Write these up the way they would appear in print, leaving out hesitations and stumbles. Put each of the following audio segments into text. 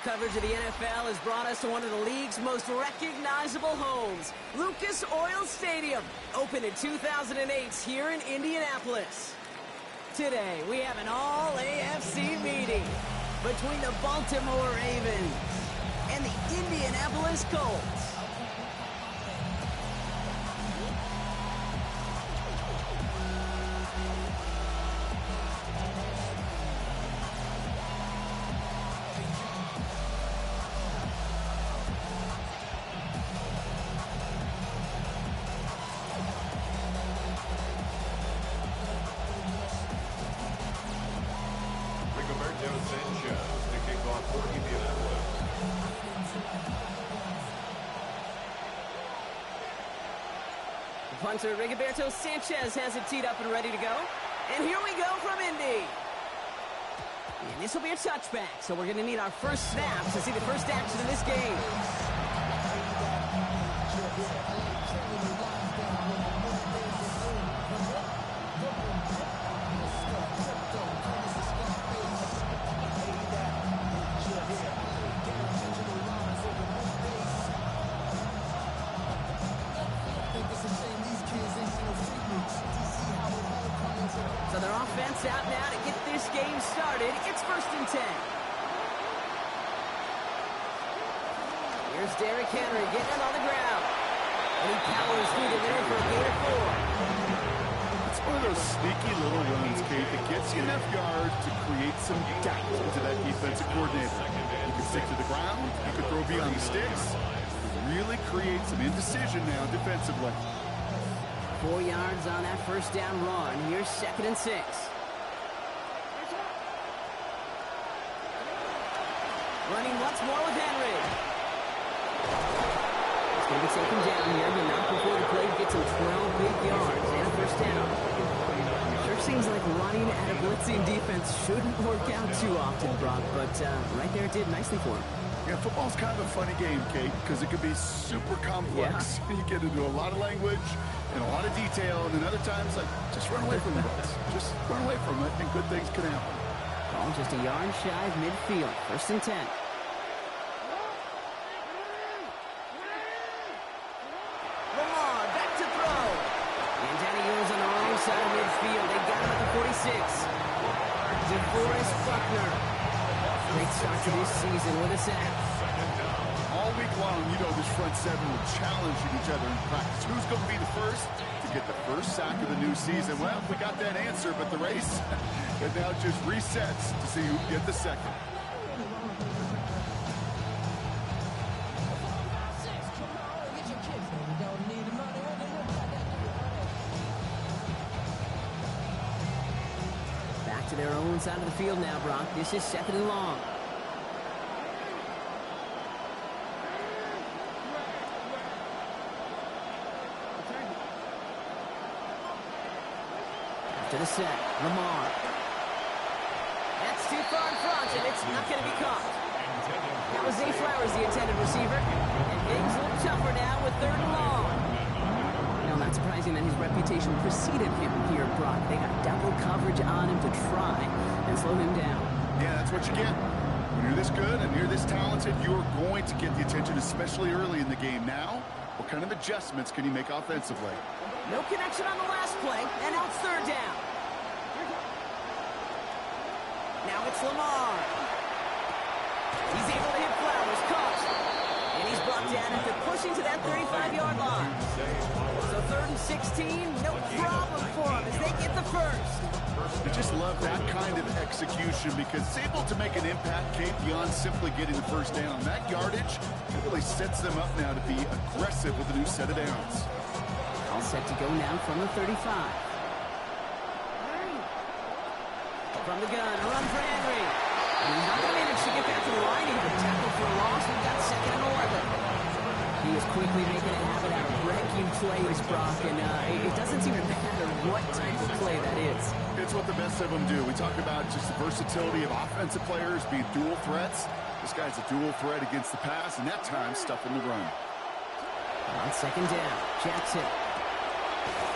coverage of the NFL has brought us to one of the league's most recognizable homes, Lucas Oil Stadium, opened in 2008 here in Indianapolis. Today, we have an all-AFC meeting between the Baltimore Ravens and the Indianapolis Colts. Punter Rigoberto Sanchez has it teed up and ready to go. And here we go from Indy. And this will be a touchback, so we're going to need our first snaps to see the first action of this game. So their offense out now to get this game started. It's 1st and 10. Here's Derrick Henry getting it on the ground. And he powers through the middle for a gain of 4. It's one of those sneaky little runs, Kate, that gets you enough yards to create some doubt into that defensive coordinator. You can stick to the ground. You can throw beyond the sticks. Really create some indecision now defensively. 4 yards on that first down run. Here's 2nd and 6. Running once more with Henry. He's going to be taken down here, but not before the play gets him 12 big yards and a first down. Sure seems like running at a blitzing defense shouldn't work out too often, Brock, but right there it did nicely for him. Yeah, football's kind of a funny game, Kate, because it can be super complex. Yeah. You get into a lot of language and a lot of detail, and then other times, like, just run away from the blitz. Just run away from it, and good things can happen. Ball just a yard shy of midfield. 1st and 10. Lamar back to throw. And down he goes on the wrong side of midfield. They got him at the 46. DeForest Buckner. Great start to this season with a sack. All week long, you know this front seven will challenge each other in practice. Who's going to be the first to get the first sack of the new season? Well, we got that answer, but the race it now just resets to see who can get the second. Back to their own side of the field now, Brock. This is 2nd and long. To the set, Lamar. That's too far in front, and it's not going to be caught. That was Zay Flowers, the intended receiver. And things look tougher now with 3rd and long. Now, not surprising that his reputation preceded him here, Brock. They got double coverage on him to try and slow him down. Yeah, that's what you get. When you're this good and you're this talented, you're going to get the attention, especially early in the game. Now, what kind of adjustments can you make offensively? No connection on the last play, and now it's 3rd down. Now it's Lamar. He's able to hit Flowers, caught. And he's brought down after pushing to that 35-yard line. So 3rd and 16, no problem for him as they get the first. I just love that kind of execution because it's able to make an impact, Kate, beyond simply getting the first down. That yardage, it really sets them up now to be aggressive with a new set of downs. All set to go now from the 35. From the gun, a run for Henry. And he's not going to manage to get back to the line. He's been tackled for a loss. We've got 2nd and 11. He is quickly making a habit out of breaking plays, Brock, and it doesn't seem to matter what type of play that is. It's what the best of them do. We talk about just the versatility of offensive players being dual threats. This guy's a dual threat against the pass, and that time stuffing the run. On 2nd down, Jackson.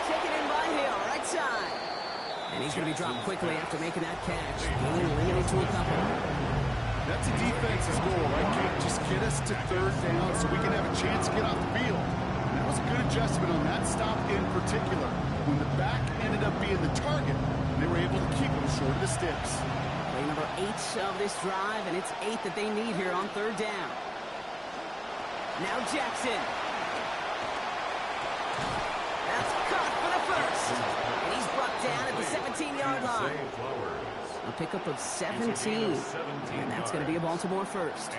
Taken in by Hill, right side. And he's going to be dropped quickly after making that catch. Only limited to a couple. That's a defense's goal, right, Kate? Just get us to third down so we can have a chance to get off the field. And that was a good adjustment on that stop in particular. When the back ended up being the target, they were able to keep them short of the sticks. Play number 8 of this drive, and it's 8 that they need here on third down. Now Jackson. That's caught for the first. And he's brought down at the 17-yard line. A pickup of 17. And that's going to be a Baltimore first.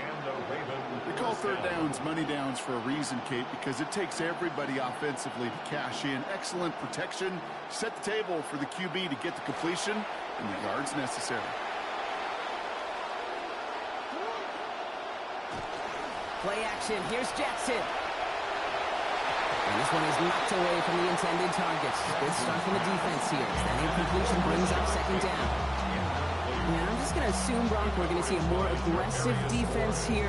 We call third downs money downs for a reason, Kate, because it takes everybody offensively to cash in. Excellent protection. Set the table for the QB to get the completion and the yards necessary. Play action. Here's Jackson. And this one is knocked away from the intended targets. Good start from the defense here. That incompletion brings up second down. Yeah, I'm just going to assume, Brock, we're going to see a more aggressive defense here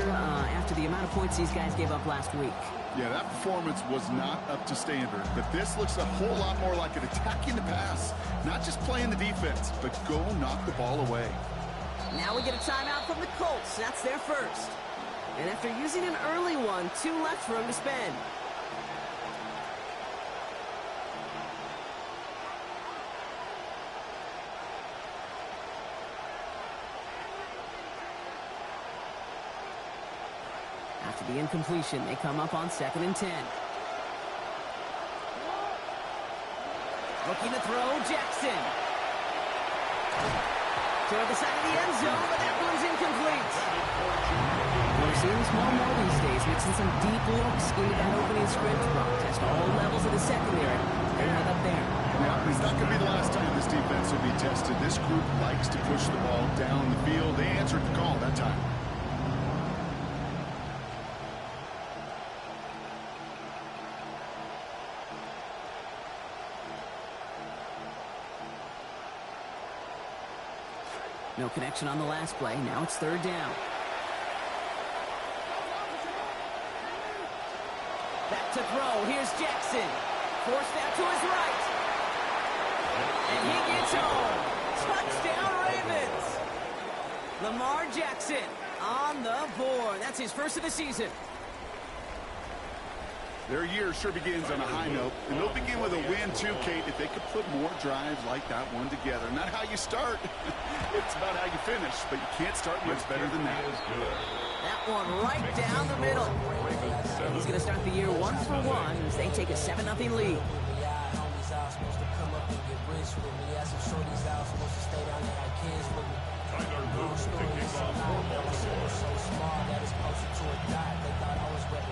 after the amount of points these guys gave up last week. Yeah, that performance was not up to standard, but this looks a whole lot more like an attacking the pass. Not just playing the defense, but go knock the ball away. Now we get a timeout from the Colts. That's their first. And after using an early one, 2 left for him to spend. After the incompletion, they come up on 2nd and 10. Looking to throw, Jackson. Toward the side of the end zone, but that one's incomplete. We're seeing small more these days, mixing some deep looks into that opening script. Test all levels of the secondary. They're right up there. Yeah, it's not going to be the last time this defense will be tested. This group likes to push the ball down the field. They answered the call that time. No connection on the last play. Now it's third down. Back to throw. Here's Jackson. Forced out to his right. And he gets home. Touchdown, Ravens. Lamar Jackson on the board. That's his first of the season. Their year sure begins on a high note, and they'll begin with a win too, Kate, if they could put more drives like that one together. Not how you start, it's about how you finish, but you can't start much better than that. That one right down the middle. He's going to start the year 1 for 1 as they take a 7-0 lead.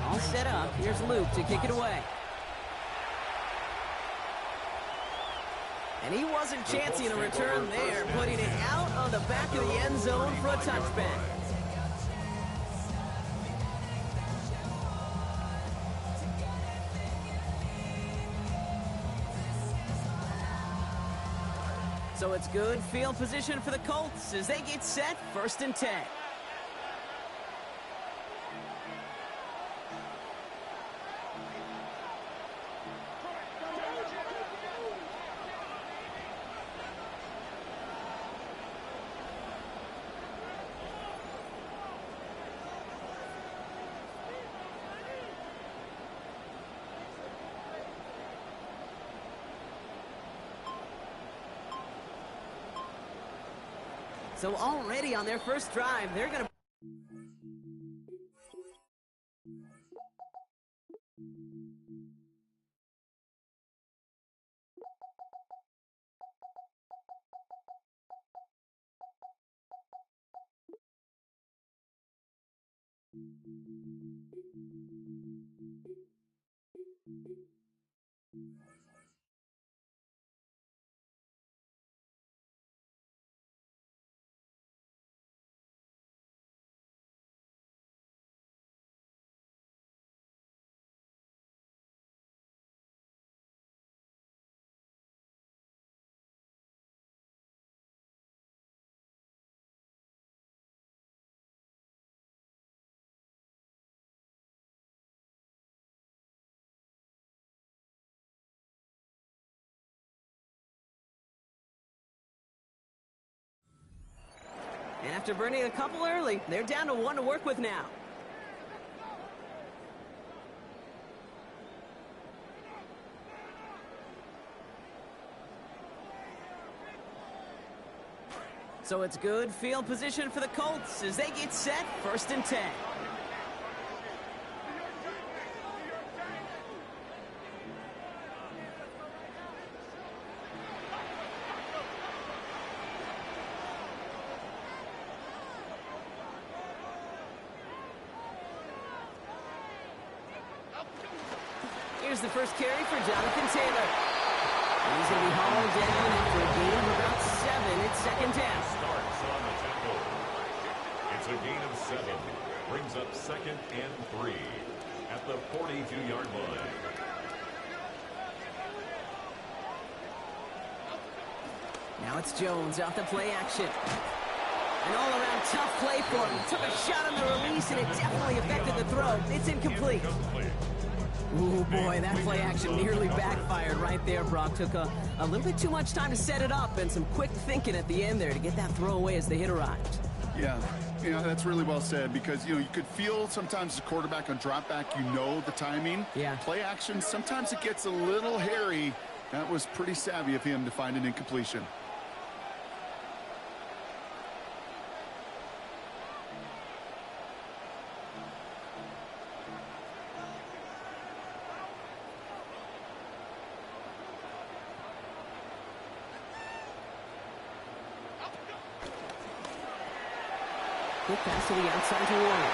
All set up. Here's Luke to kick it away. And he wasn't chancing a return there, putting it out on the back of the end zone for a touchback. So it's good field position for the Colts as they get set 1st and 10. So already on their first drive, they're going to After burning a couple early, they're down to 1 to work with now. So it's good field position for the Colts as they get set, 1st and 10. Here's the first carry for Jonathan Taylor. And he's going to be hauled down after a gain of about 7. It's 2nd down. Starts on the tackle. It's a gain of 7. Brings up 2nd and 3 at the 42-yard line. Now it's Jones off the play action. An all-around tough play for him. Took a shot on the release, and it definitely affected the throw. It's incomplete. Ooh, boy, that play action nearly backfired right there, Brock. Took a little bit too much time to set it up and some quick thinking at the end there to get that throw away as the hit arrived. Yeah, that's really well said because, you could feel sometimes as a quarterback on drop back, the timing. Yeah. Play action, sometimes it gets a little hairy. That was pretty savvy of him to find an incompletion. Quick pass to the outside to Warren.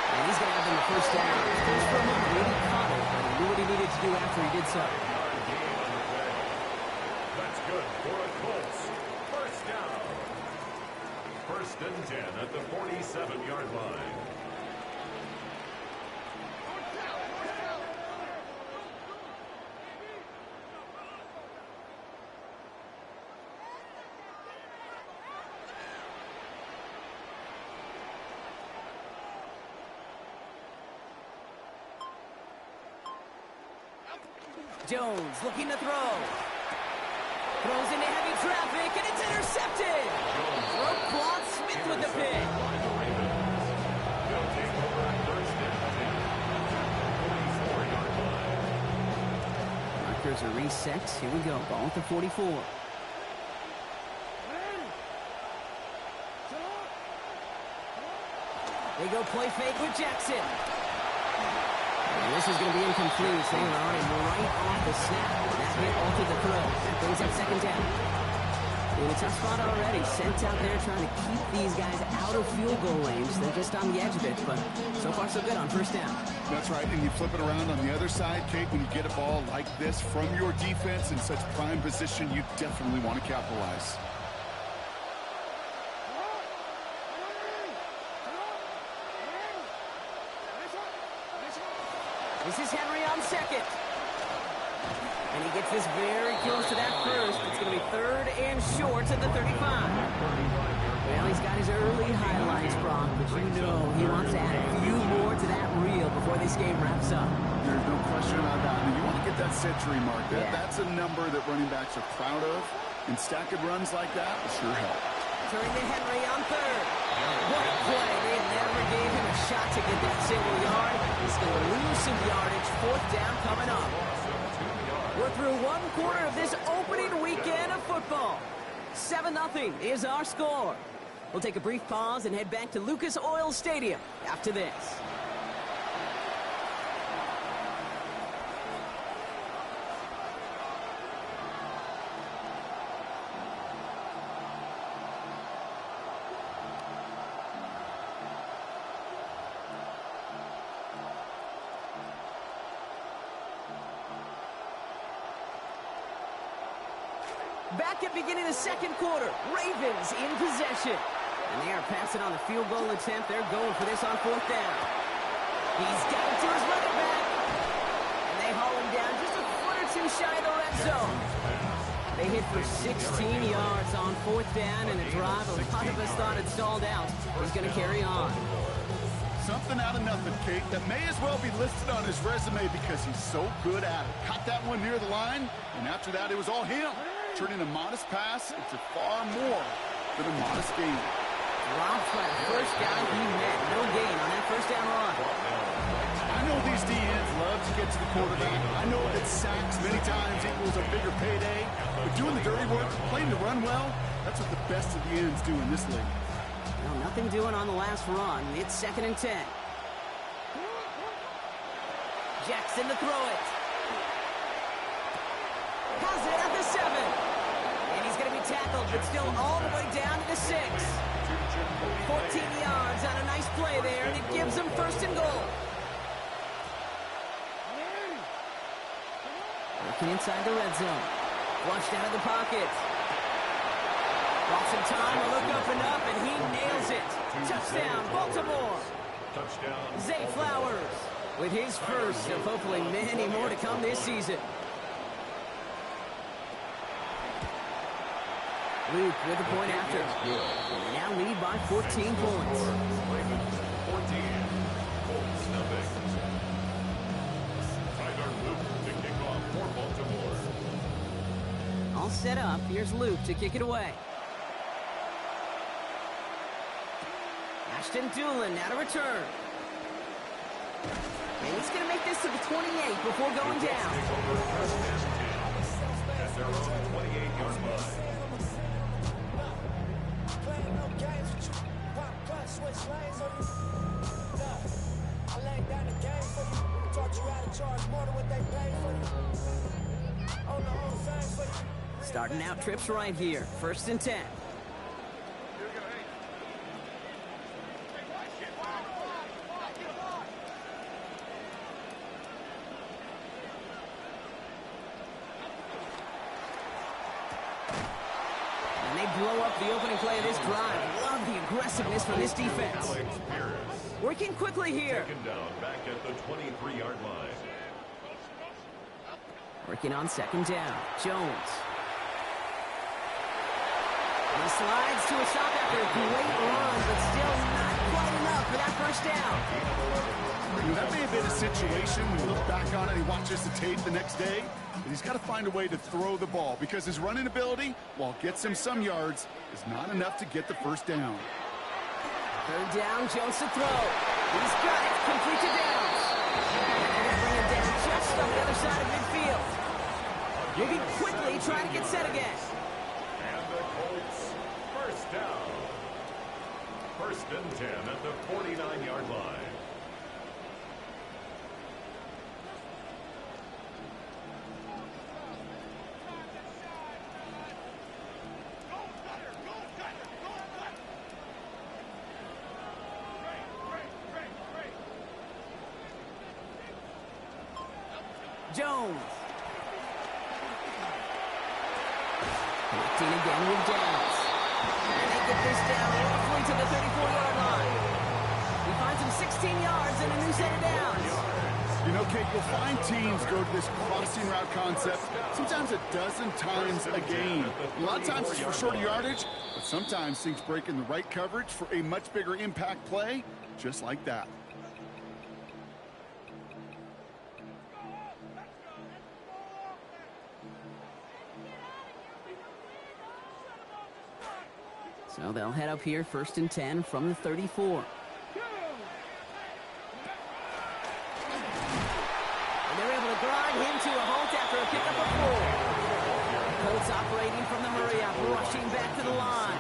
And he's going to have them the 1st down. Just for a moment, really caught it, but he knew what he needed to do after he did so. That's good for a Colts. 1st down. 1st and 10 at the 47-yard line. Jones looking to throw. Throws into heavy traffic, and it's intercepted. Throw caught, Smith with the pick. Markers are reset. Here we go. Ball at the 44. They go play fake with Jackson. And this is going to be incomplete. They were on him right off the snap. That hit altered the throw. That brings up 2nd down. In a tough spot already. Sent out there trying to keep these guys out of field goal range. They're just on the edge of it, but so far so good on 1st down. That's right, and you flip it around on the other side, Kate, when you get a ball like this from your defense in such prime position, you definitely want to capitalize. This is Henry on 2nd. And he gets this very close to that 1st. It's going to be 3rd and short at the 35. Well, he's got his early highlights, Brock, but he wants to add a few more to that reel before this game wraps up. There's no question about that. And you want to get that century mark. That's a number that running backs are proud of, and stacking runs like that will sure help. Turning to Henry on 3rd. What a play. They never gave him a shot to get that single yard. He's going to lose some yardage. 4th down coming up. We're through 1 quarter of this opening weekend of football. 7-0 is our score. We'll take a brief pause and head back to Lucas Oil Stadium after this. Back at beginning of the 2nd quarter, Ravens in possession. And they are passing on the field goal attempt. They're going for this on 4th down. He's got it to his running back. And they haul him down just a foot or two shy of the red zone. They hit for 16 yards on 4th down, and a drive a lot of us thought had stalled out. He's going to carry on. Something out of nothing, Kate, that may as well be listed on his resume because he's so good at it. Caught that one near the line, and after that, it was all him. Turning a modest pass into far more than a modest gain. Robbed by the first guy he met. No gain on that first down run. I know these DNs love to get to the quarterback. I know that sacks many times equals a bigger payday. But doing the dirty work, playing the run well, that's what the best of the ends do in this league. Well, nothing doing on the last run. It's 2nd and 10. Jackson to throw it. Has it at the 7. And he's going to be tackled, but still all the way down to the 6. 14 yards on a nice play there, and it gives him 1st and goal. Working inside the red zone. Flushed out of the pocket. Lost some time, a look up, and he nails it. Touchdown, Baltimore. Touchdown. Zay Flowers with his first of hopefully many more to come this season. Luke with the point after. And they now lead by 14 points. Ravens 14. Colts nothing. Tyler Luke to kick off for Baltimore. All set up. Here's Luke to kick it away. Ashton Doolin now to return. And he's going to make this to the 28 before going down. At their own 28-yard line. Starting out trips right here. 1st and 10. And they blow up the opening play of this drive. Love the aggressiveness from this defense. Working quickly here. Taken down back at the 23-yard line. Working on 2nd down. Jones. And he slides to a stop after a great run, but still not quite enough for that 1st down. That may have been a situation when you look back on it and he watches the tape the next day, but he's got to find a way to throw the ball because his running ability, while it gets him some yards, is not enough to get the 1st down. 3rd down, Jones to throw. He's got it, complete to Downs. And they're going to bring him down just on the other side of midfield. Moving quickly, trying to get set again. And the Colts 1st down. 1st and 10 at the 49-yard line. Jones. Connecting again with Downs. And they get this down roughly to the 34-yard line. He finds him 16 yards and a new set of downs. You know, Kate, you'll find teams go to this crossing route concept sometimes a dozen times a game. A lot of times it's for shorter yardage, but sometimes things break in the right coverage for a much bigger impact play, just like that. So they'll head up here 1st and 10 from the 34. And they're able to grind him to a halt after a pickup of 4. Colts operating from the Murray up, rushing back to the line.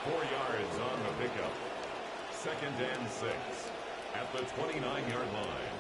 4 yards on the pickup. 2nd and 6 at the 29-yard line.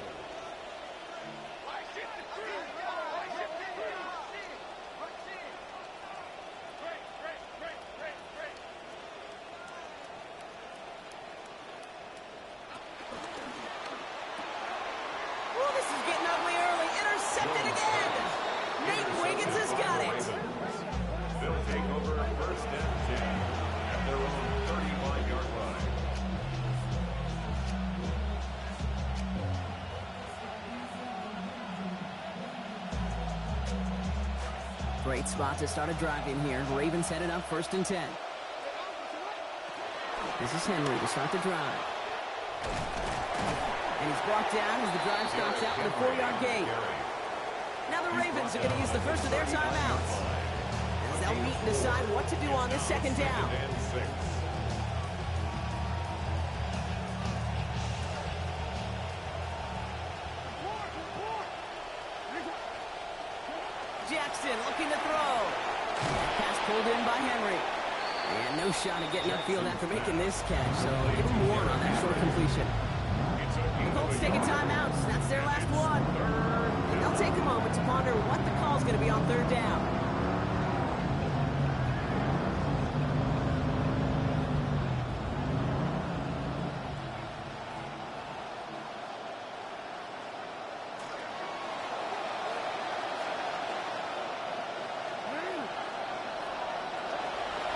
Great spot to start a drive in here. Ravens headed up 1st and 10. This is Henry to start the drive. And he's brought down as the drive starts out with a 4-yard gain. Now the Ravens are going to use the first of their timeouts, as they'll meet and decide what to do on this 2nd down. looking to throw. Pass pulled in by Henry. And no shot at getting upfield after making this catch, so give him one on that short completion. The Colts take a timeout. That's their last one. And they'll take a moment to ponder what the call's going to be on third down.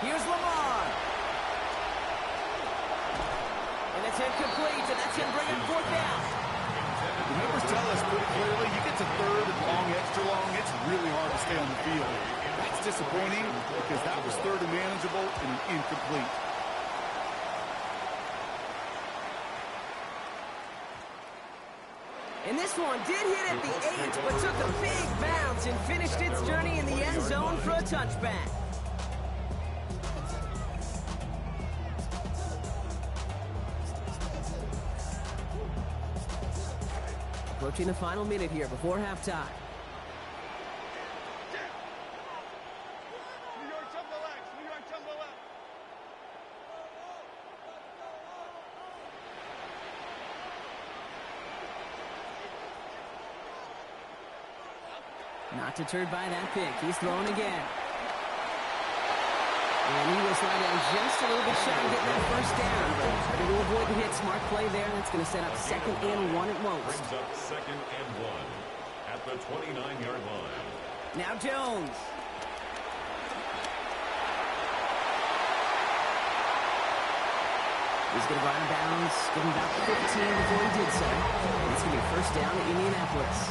Here's Lamar. And it's incomplete, and that's going to bring him fourth down. The numbers tell us pretty clearly, you get to third and long, extra long, it's really hard to stay on the field. That's disappointing because that was third and manageable and an incomplete. And this one did hit at the 8, but took a big bounce and finished its journey in the end zone for a touchback. Approaching the final minute here before halftime. Not deterred by that pick. He's throwing again. And he will slide down just a little bit shy of getting that first down. But to avoid the hit, smart play there. That's going to set up 2nd and 1 at most. Brings up 2nd and 1 at the 29-yard line. Now Jones. He's going to run bounds, give him about 15 before he did so. It's going to be a first down at Indianapolis.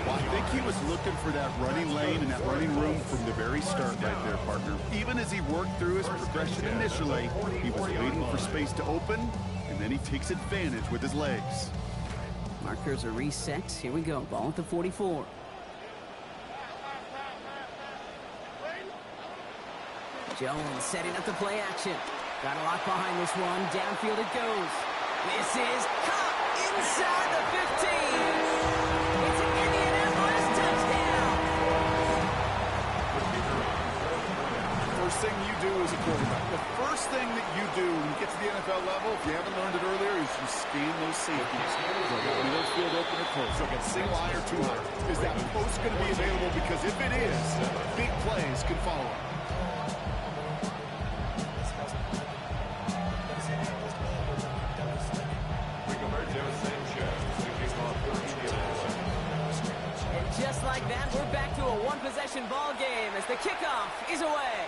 Well, I think he was looking for that running lane and that running room from the very start right there, partner. Even as he worked through his progression initially, he was waiting for space to open, and then he takes advantage with his legs. Markers are reset. Here we go. Ball at the 44. Jones setting up the play action. Got a lock behind this one. Downfield it goes. This is caught inside the 15. It's an Indianapolis touchdown. First thing you do as a quarterback, the first thing that you do when you get to the NFL level, if you haven't learned it earlier, is you scan those safeties. Middle field open or close. So again, single eye or two eye. Is that post going to be available? Because if it is, big plays can follow. Just like that, we're back to a one-possession ball game as the kickoff is away.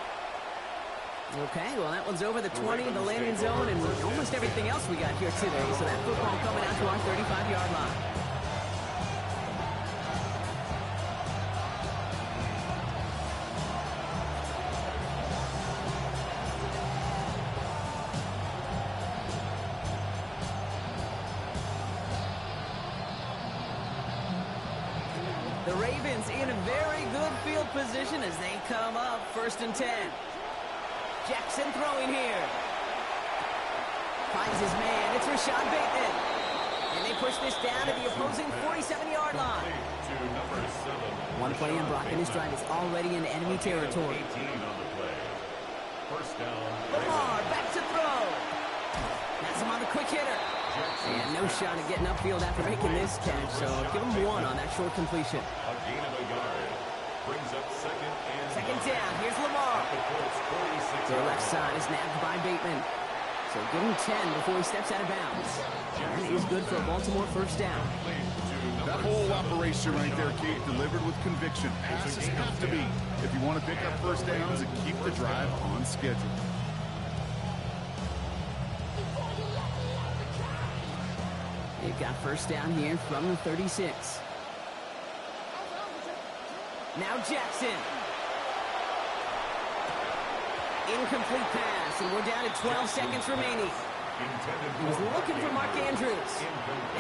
Okay, well, that one's over the 20 in the landing zone and almost everything else we got here today. So that football coming out to our 35-yard line. The Ravens in a very good field position as they come up 1st and 10. Jackson throwing here. Finds his man. It's Rashad Bateman. And they push this down to the opposing 47-yard line. One play on Brock, and his drive is already in enemy territory. First down. Lamar back to throw. That's him on the quick hitter. And no shot at getting upfield after making this catch, so give him one on that short completion. A gain of a yard. Brings up 2nd and 2nd down. Here's Lamar. The left side is nabbed by Bateman. So give him 10 before he steps out of bounds. And he's good for a Baltimore first down. That whole operation right there, Kate, delivered with conviction. Passes have to be if you want to pick up first downs and keep the drive on schedule. They've got first down here from the 36. Now Jackson. Incomplete pass, and we're down to 12 seconds remaining. He was looking for Mark Andrews.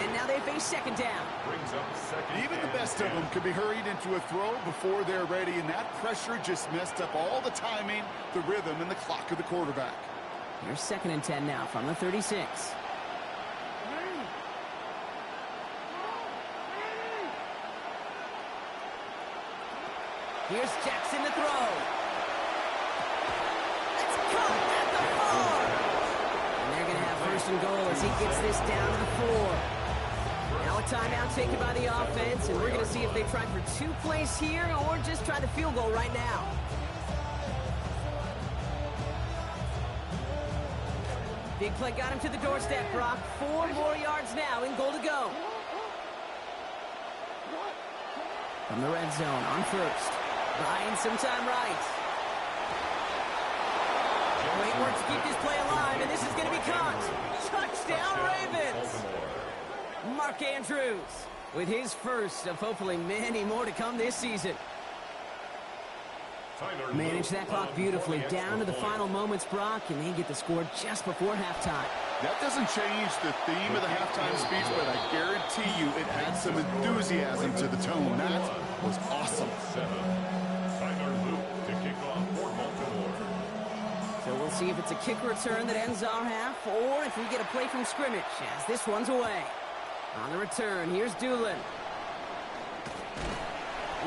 And now they face 2nd down. Even the best of them could be hurried into a throw before they're ready, and that pressure just messed up all the timing, the rhythm, and the clock of the quarterback. Here's 2nd and 10 now from the 36. Here's Jackson to throw. It's caught at the 4. And they're going to have first and goal as he gets this down to the 4. Now a timeout taken by the offense, and we're going to see if they try for 2 plays here or just try the field goal right now. Big play got him to the doorstep, Brock. 4 more yards now in goal to go. From the red zone on first. Buying some time right. Great work to keep this play alive, and this is going to be caught. Touchdown, Ravens! Mark Andrews with his first of hopefully many more to come this season. Manage that clock beautifully down to the final moments, Brock, and they get the score just before halftime. That doesn't change the theme of the halftime speech, but I guarantee you it adds some enthusiasm to the tone. That was awesome. So we'll see if it's a kick return that ends our half, or if we get a play from scrimmage, as this one's away. On the return, here's Doolin.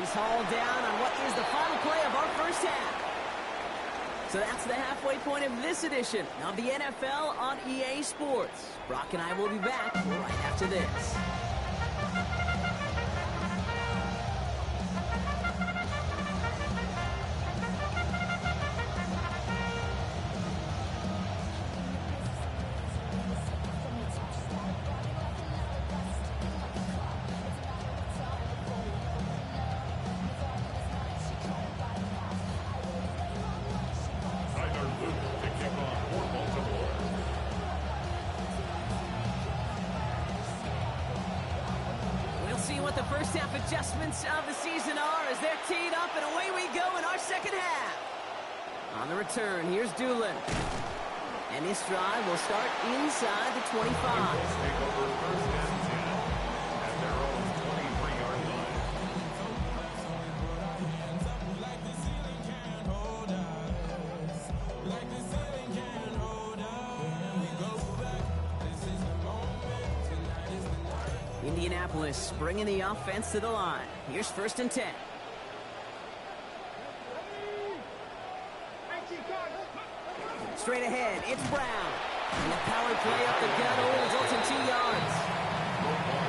He's hauled down on what is the final play of our first half. So that's the halfway point of this edition of the NFL on EA Sports. Brock and I will be back right after this. The first half adjustments of the season are as they're teed up, and away we go in our second half. On the return, here's Doolin. And this drive will start inside the 25. Take over first and 10 at their own 23-yard line. Indianapolis bringing the offense to the line. Here's first and 10. Straight ahead, it's Brown. And the power play up the gut results in 2 yards.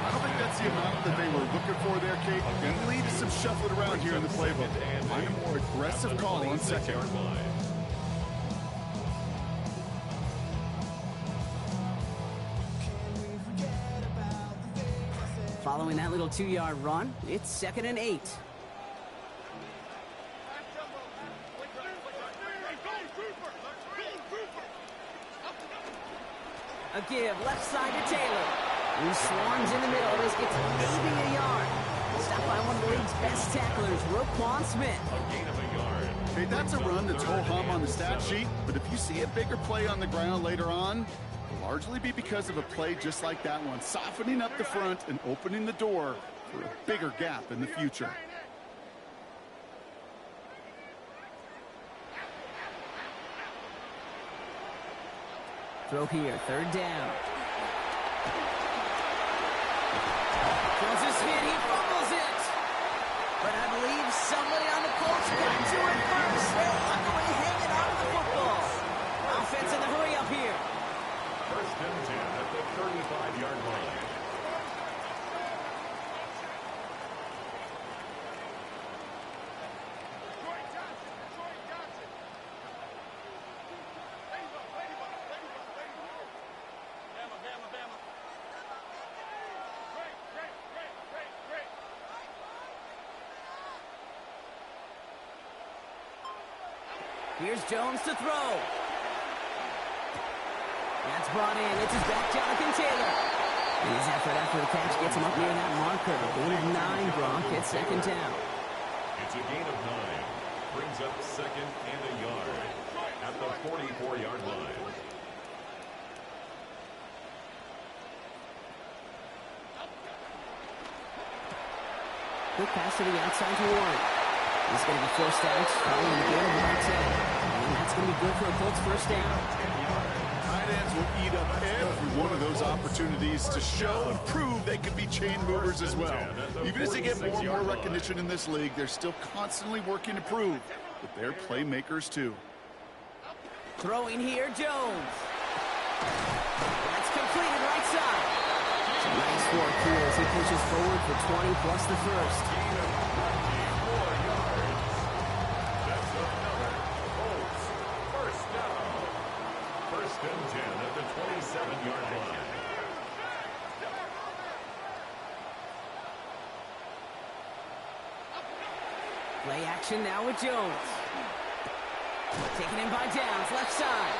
I don't think that's the amount that they were looking for there, Kate. Going to lead to some shuffling around here in the playbook. Find a more aggressive call on second. Following that little 2-yard run, it's 2nd and 8. A give, left side to Taylor. Who swarms in the middle. This gets maybe a yard. Stopped by one of the league's best tacklers, Roquan Smith. A gain of a yard. Hey, that's a run that's ho-hum on the stat sheet, but if you see a bigger play on the ground later on, it'll largely be because of a play just like that one, softening up the front and opening the door for a bigger gap in the future. Throw here, 3rd down. Throws his spin, he fumbles it. But I believe somebody on the Colts got to it first. They're luckily hanging on to the football. Offense in the hurry up here. First and 10 at the 35-yard line. Here's Jones to throw. That's brought in. It's his back, Jonathan Taylor. And his effort after the catch gets him up near that marker. Gain of 9, Gronk. It's 2nd down. It's a gain of 9. Brings up 2nd and a yard at the 44-yard line. Quick pass to the outside to Warren. He's going to be forced out following the game of about 10. And that's going to be good for a Colts first down. Tight ends will eat up every one of those opportunities to show and prove they could be chain movers as well. Even as they get more and more recognition in this league, they're still constantly working to prove that they're playmakers too. Throwing here, Jones. That's completed right side. Nice work here as he pushes forward for 20 plus the first. That's another Colts first down. First and 10 at the 27-yard line. Play action now with Jones. Taken in by Downs, left side.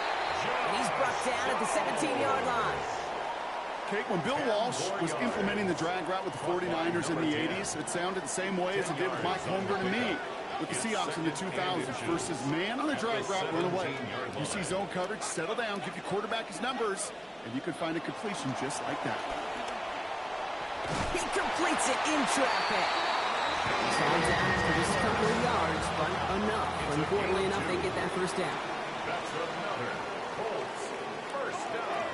And he's brought down at the 17-yard line. Kate, when Bill Walsh was implementing the drag route with the 49ers in the 80s, it sounded the same way as it did with Mike Holmgren and me with the Seahawks in the 2000s versus man on the drag route, run away. You see zone coverage, settle down, give your quarterback his numbers, and you can find a completion just like that. He completes it in traffic. He's on down for just a couple of yards, but enough. Importantly enough, they get that first down. That's another Colts first down.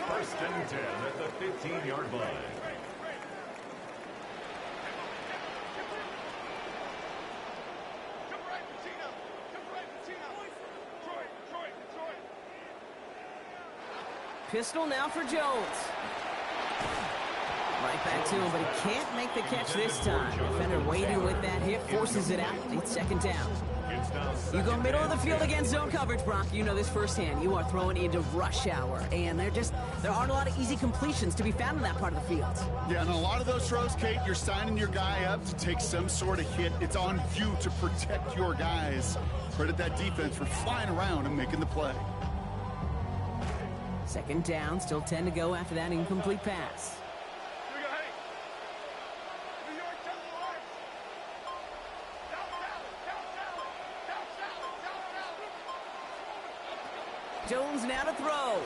First and 10 at the 15-yard line. Pistol now for Jones. Right back to him, but he can't make the catch this time. Defender waiting with that hit, forces it out. It's second down. You go middle of the field against zone coverage, Brock. You know this firsthand. You are throwing into rush hour, and there aren't a lot of easy completions to be found in that part of the field. Yeah, and a lot of those throws, Kate, you're signing your guy up to take some sort of hit. It's on you to protect your guys. Credit that defense for flying around and making the play. Second down, still 10 to go after that incomplete pass. Jones now to throw.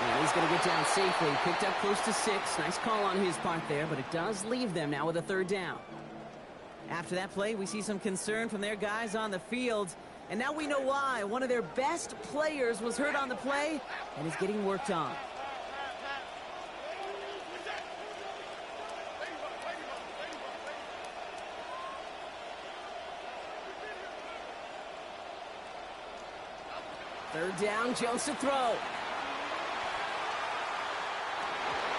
And he's going to get down safely. Picked up close to 6. Nice call on his part there, but it does leave them now with a third down. After that play, we see some concern from their guys on the field. And now we know why. One of their best players was hurt on the play and is getting worked on. Third down, Jones to throw.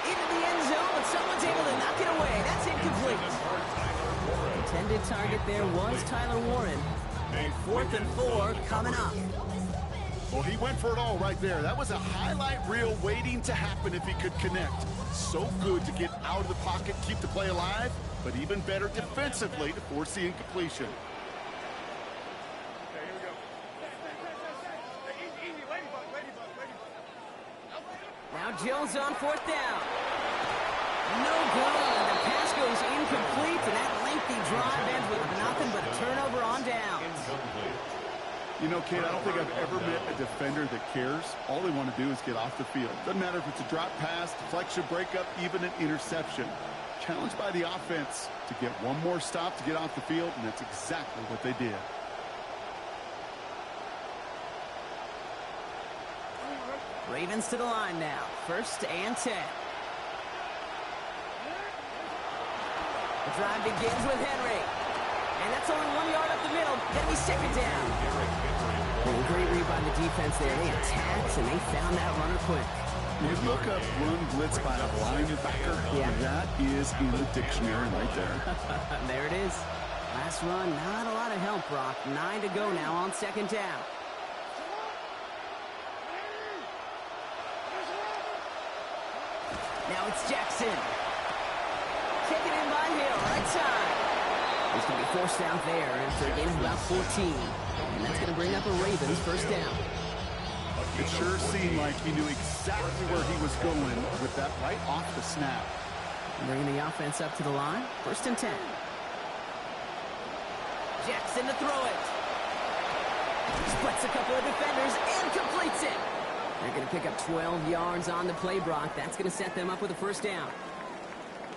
Into the end zone, but someone's able to knock it away. That's incomplete. Intended target there was Tyler Warren. And 4th and 4 coming up. Well, he went for it all right there. That was a highlight reel waiting to happen if he could connect. So good to get out of the pocket, keep the play alive, but even better defensively to force the incompletion. Now Jones on 4th down. No good. The pass goes incomplete, and that lengthy drive ends with nothing but a turnover on down. You know, Kate, I don't think I've ever met a defender that cares. All they want to do is get off the field. Doesn't matter if it's a drop pass, deflection, breakup, even an interception. Challenged by the offense to get one more stop to get off the field, and that's exactly what they did. Ravens to the line now. 1st and 10. The drive begins with Henry. And that's only 1 yard up the middle. Then we second down. Well, a great read by the defense there. They attacked, and they found that runner quick. You look up run blitz by a linebacker. Yeah. That is in the dictionary right there. There it is. Last run, not a lot of help, Brock. 9 to go now on second down. Now it's Jackson. Taken in by Hill, right side. He's going to be forced out there after a gain of about 14. And that's going to bring up a Ravens first down. It sure seemed like he knew exactly where he was going with that right off the snap. Bringing the offense up to the line. 1st and 10. Jackson to throw it. Splits a couple of defenders and completes it. They're going to pick up 12 yards on the play, Brock. That's going to set them up with a first down.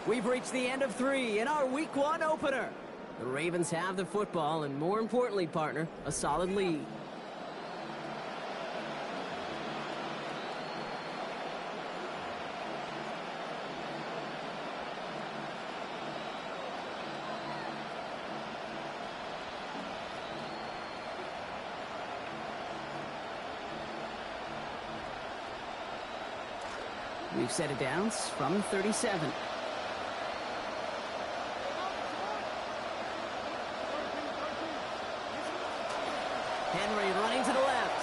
We've reached the end of 3 in our Week 1 opener. The Ravens have the football, and more importantly, partner, a solid lead. We've set it down from 37. Henry running to the left.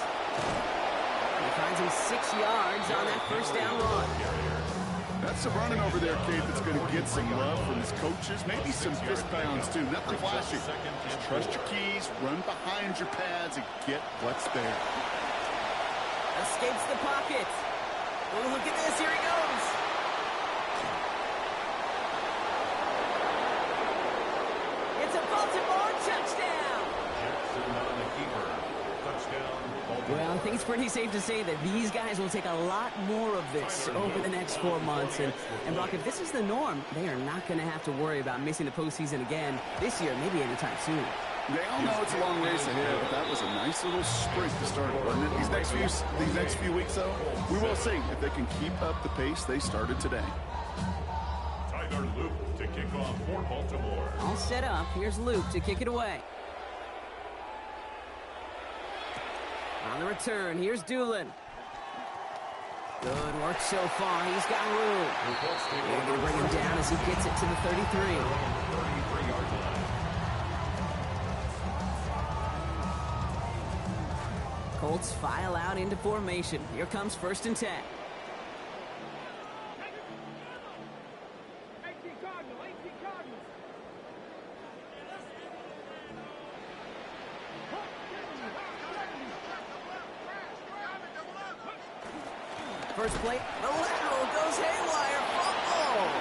He finds him 6 yards on that first down run. That's some running over there, Kate, that's going to get some love from his coaches. Maybe some fist pounds, too. Nothing flashy. Just trust your keys, run behind your pads, and get what's there. Escapes the pocket. Oh, look at this. Here he goes. It's a Baltimore touchdown. Jackson on the keeper. Touchdown, Baltimore. Well, I think it's pretty safe to say that these guys will take a lot more of this over the next 4 months. And Brock, if this is the norm, they are not going to have to worry about missing the postseason again this year, maybe anytime soon. They all know it's a long ways ahead, but that was a nice little sprint to start, wasn't it? These next few weeks, though, we will see if they can keep up the pace they started today. Tyler Luke to kick off for Baltimore. All set up. Here's Luke to kick it away. On the return, here's Doolin. Good work so far. He's got room. They're going to bring him down as he gets it to the 33. 33-yard line. Colts file out into formation. Here comes 1st and 10. First play, the lateral goes haywire. Fumble.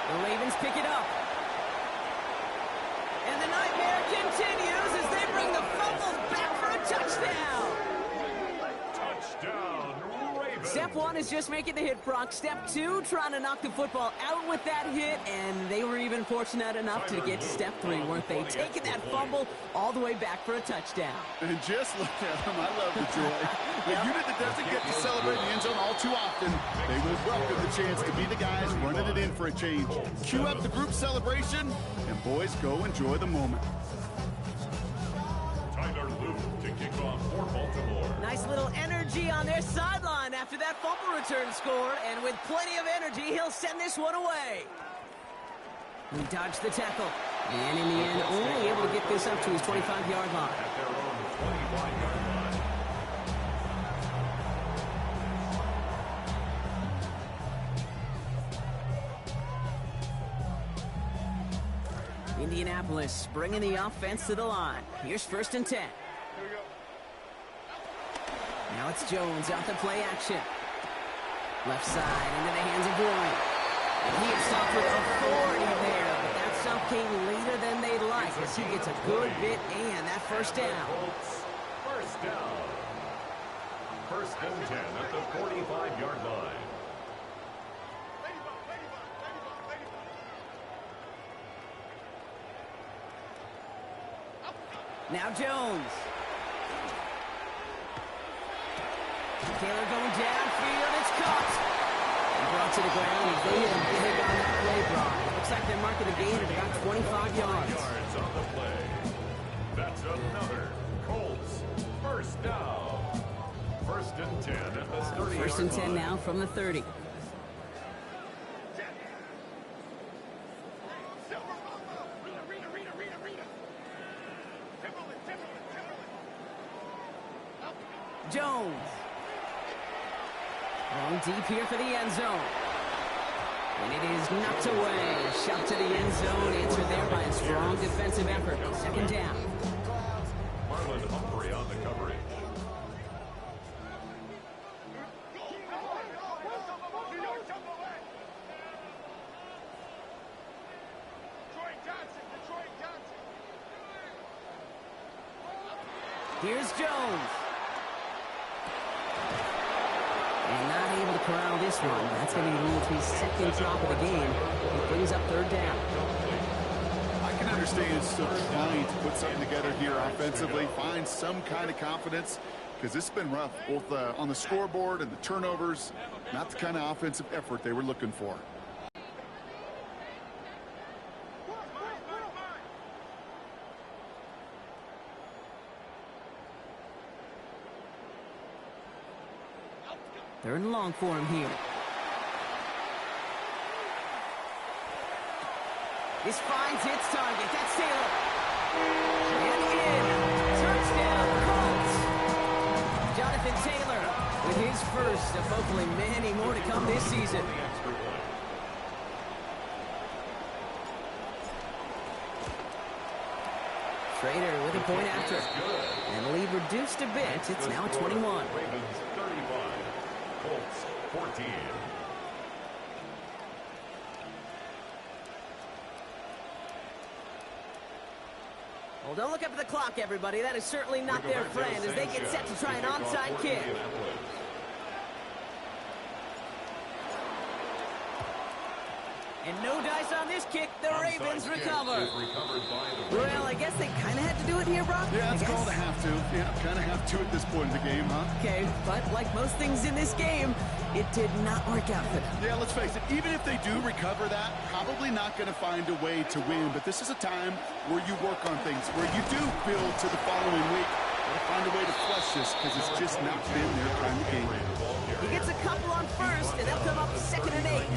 The Ravens pick it up. And the nightmare continues as they bring the fumble back for a touchdown. Touchdown, Ravens. Step 1 is just making the hit, Brock. Step 2, trying to knock the football out with that hit, and they were even fortunate enough to get to step 3, weren't they? Taking that fumble all the way back for a touchdown. And just look at them. I love the joy. A unit that doesn't get to celebrate the end zone all too often, they will welcome the chance to be the guys running it in for a change. Cue up the group celebration, and boys, go enjoy the moment. Tyler Luke to kick off for Baltimore. Nice little energy on their sideline after that fumble return scored, and with plenty of energy, he'll send this one away. He dodged the tackle, and in the end, only able to get this up to his 25-yard line. At their own 25-yard line. Indianapolis bringing the offense to the line. Here's 1st and 10. Now it's Jones out to play action. Left side into the hands of Warren. And he is stopped with authority there, but that stop came later than they'd like as he gets a good bit and that first down. First down. 1st and 10 at the 45-yard line. Now Jones. Taylor going downfield. It's caught. And brought to the ground. They hit him big on that play, Brock. Looks like they're marking the gain at about 25 yards. Yards on the play. That's another Colts first down. 1st and 10 at the 30-yard 1st and 10 line. now from the 30. Jones. Going deep here for the end zone. And it is knocked away. Shot to the end zone. Answered there by a strong defensive effort. 2nd down. Marlon Humphrey on the coverage. Here's Jones. And not able to corral this one. That's going to be moved to his 2nd drop of the game. It brings up 3rd down. I can understand still trying to put something together here offensively, find some kind of confidence, because this has been rough, both on the scoreboard and the turnovers. Not the kind of offensive effort they were looking for. Third and long for him here. This finds its target. That's Taylor. And in. Touchdown, Colts. Jonathan Taylor with his first of hopefully many more to come this season. Schrader with a point after. And the lead reduced a bit. It's now 21. Ravens 35. Colts 14. Well, don't look up at the clock, everybody. That is certainly not their friend as they get set to try an onside kick. And no dice on this kick. The Ravens recover. Well, I guess they kind of had to do it here, Brock. Yeah, it's called a have to. Yeah, kind of have to at this point in the game, huh? Okay, but like most things in this game, it did not work out for them. Yeah, let's face it. Even if they do recover that, probably not going to find a way to win. But this is a time where you work on things, where you do build to the following week. Gotta find a way to flush this because it's just not been their kind of game. He gets a couple on first, and they'll come up 2nd and 8.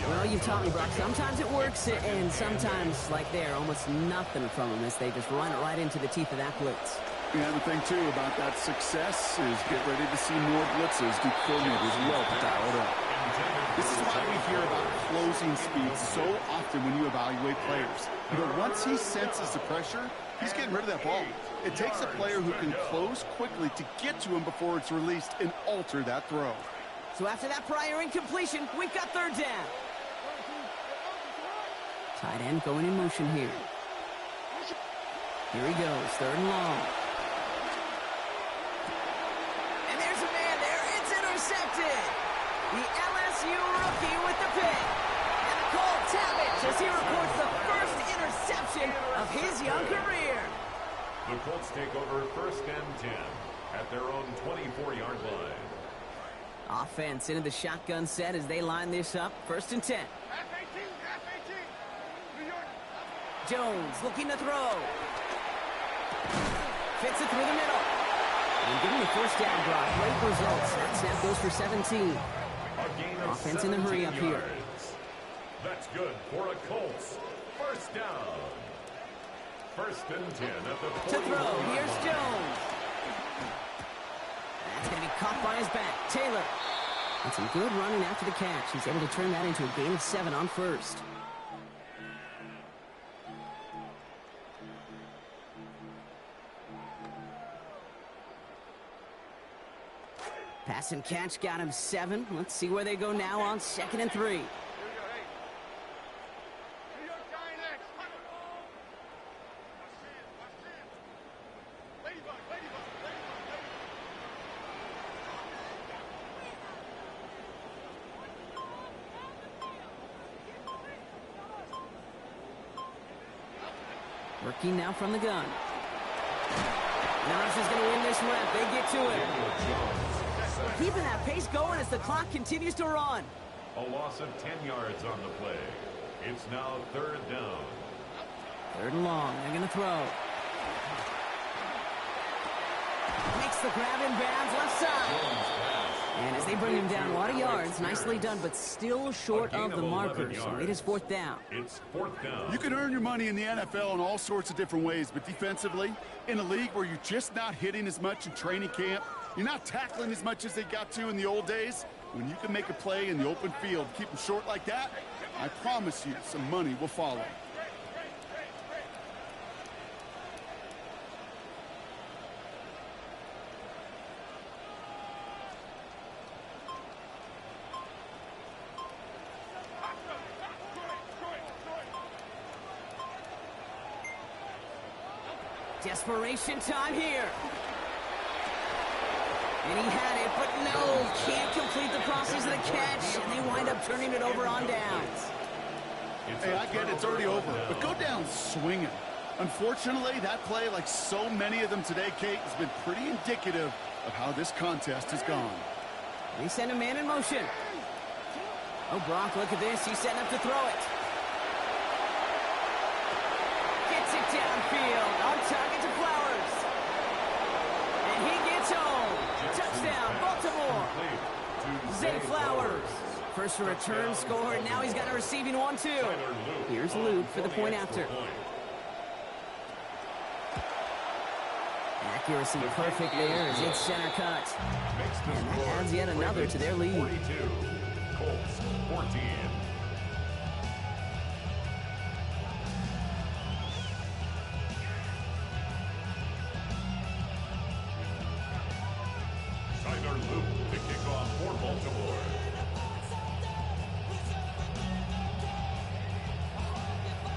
Well, you've taught me, Brock. Sometimes it works, and sometimes, like there, almost nothing from them as they just run it right into the teeth of that blitz. Yeah, the thing, too, about that success is get ready to see more blitzes. Do coordinators love to dial it up. This is why we hear about closing speed so often when you evaluate players. You know, once he senses the pressure, he's getting rid of that ball. It takes a player who can close quickly to get to him before it's released and alter that throw. So after that prior incompletion, we've got 3rd down. Tight end going in motion here. Here he goes, 3rd and long. And there's a man there. It's intercepted. The LSU rookie with the pick. And the Colts have it as he reports the first interception of his young career. The Colts take over 1st and 10 at their own 24-yard line. Offense into the shotgun set as they line this up. 1st and 10. Jones looking to throw. Fits it through the middle. And give him the 1st down, Brock. Great results. That snap goes for 17. Offense in the hurry up here. That's good for a Colts 1st down. 1st and 10 at the 40. To throw. Here's Jones. That's going to be caught by his back. Taylor. And some good running after the catch. He's able to turn that into a gain of 7 on 1st. Pass and catch got him 7. Let's see where they go now on 2nd and 3. Working now from the gun. Norris is going to win this rep. They get to it. Keeping that pace going as the clock continues to run. A loss of 10 yards on the play. It's now 3rd down. 3rd and long. They're going to throw. Makes the grab in bounds left side. And as they bring him down, a lot of yards. Nicely done, but still short of the markers. So it is 4th down. It's 4th down. You can earn your money in the NFL in all sorts of different ways, but defensively, in a league where you're just not hitting as much in training camp, you're not tackling as much as they got to in the old days, when you can make a play in the open field, keep them short like that, I promise you some money will follow. Desperation time here. And he had it, but no, can't complete the process of the catch, and they wind up turning it over on downs. Hey, I get it, it's already over, but go down swinging. Unfortunately, that play, like so many of them today, Kate, has been pretty indicative of how this contest has gone. They send a man in motion. Oh, Brock, look at this. He's setting up to throw it. Gets it downfield. On target to Flowers. And he gets home. Touchdown, Baltimore. Zay Flowers. First a return score, and now he's got a receiving one, too. Here's Luke for the point after. Accuracy perfect there as it's center cut. And that adds yet another to their lead. 42, Colts 14. Tyler Luke to kick off for Baltimore.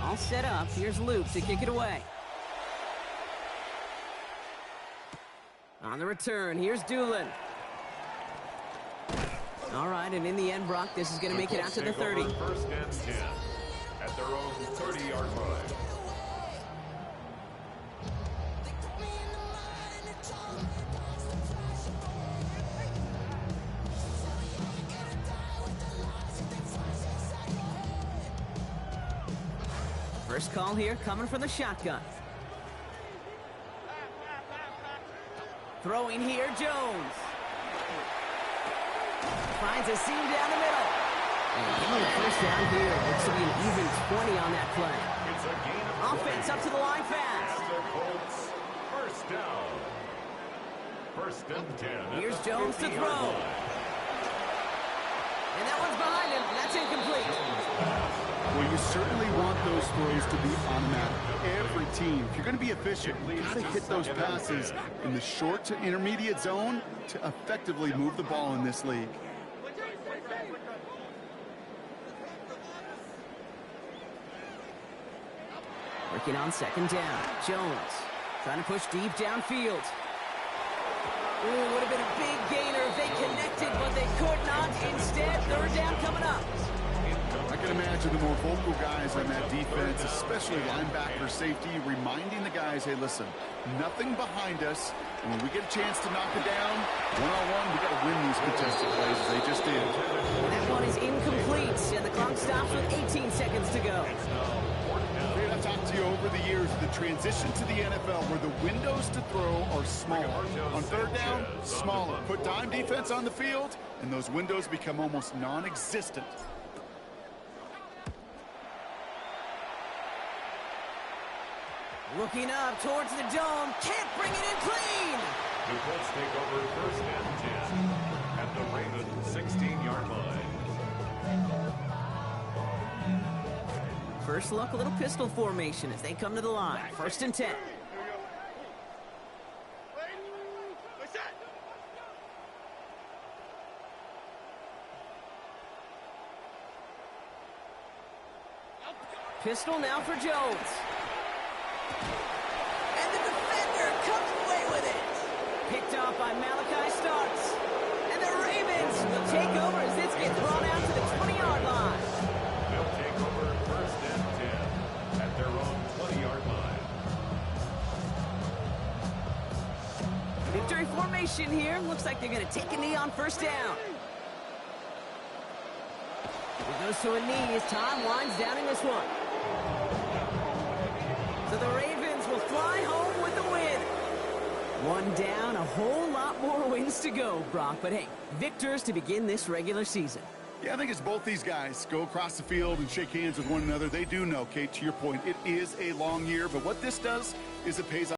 All set up. Here's Luke to kick it away. On the return, here's Doolin. All right, and in the end, Brock, this is going to make it out to the 30. First and 10 at their own 30-yard line. First call here coming from the shotgun. Throwing here, Jones. Finds a seam down the middle. And getting the first down here. Looks to be an even 20 on that play. It's a gain of Offense up to the line fast. And the Colts first down. First and 10. Here's Jones to throw. And that one's behind him. That's incomplete. Well, you certainly want those throws to be automatic. Every team, if you're going to be efficient, you got to hit those passes in the short to intermediate zone to effectively move the ball in this league. Working on second down. Jones trying to push deep downfield. Ooh, would have been a big gainer if they connected, but they could not. Instead, third down coming up. I can imagine the more vocal guys on that defense, especially linebacker, safety, reminding the guys, hey, listen, nothing behind us. And when we get a chance to knock it down, one-on-one, we got to win these contested plays as they just did. That one is incomplete, and the clock stops with 18 seconds to go. I've talked to you over the years, the transition to the NFL where the windows to throw are smaller. On third down, smaller. Put dime defense on the field, and those windows become almost non-existent. Looking up towards the dome. Can't bring it in clean. The Colts take over first and 10 at the Ravens 16-yard line. First look, a little pistol formation as they come to the line. First and 10. Pistol now for Jones. And the defender comes away with it. Picked off by Malachi Starks. And the Ravens will take over as this gets brought out to the 20-yard line. They'll take over first and 10 at their own 20-yard line. Victory formation here. Looks like they're going to take a knee on first down. He goes to a knee as time winds down in this one. So the Ravens will fly home with the win. One down, a whole lot more wins to go, Brock. But hey, victors to begin this regular season. Yeah, I think it's both these guys go across the field and shake hands with one another. They do know, Kate, to your point, it is a long year. But what this does is it pays off.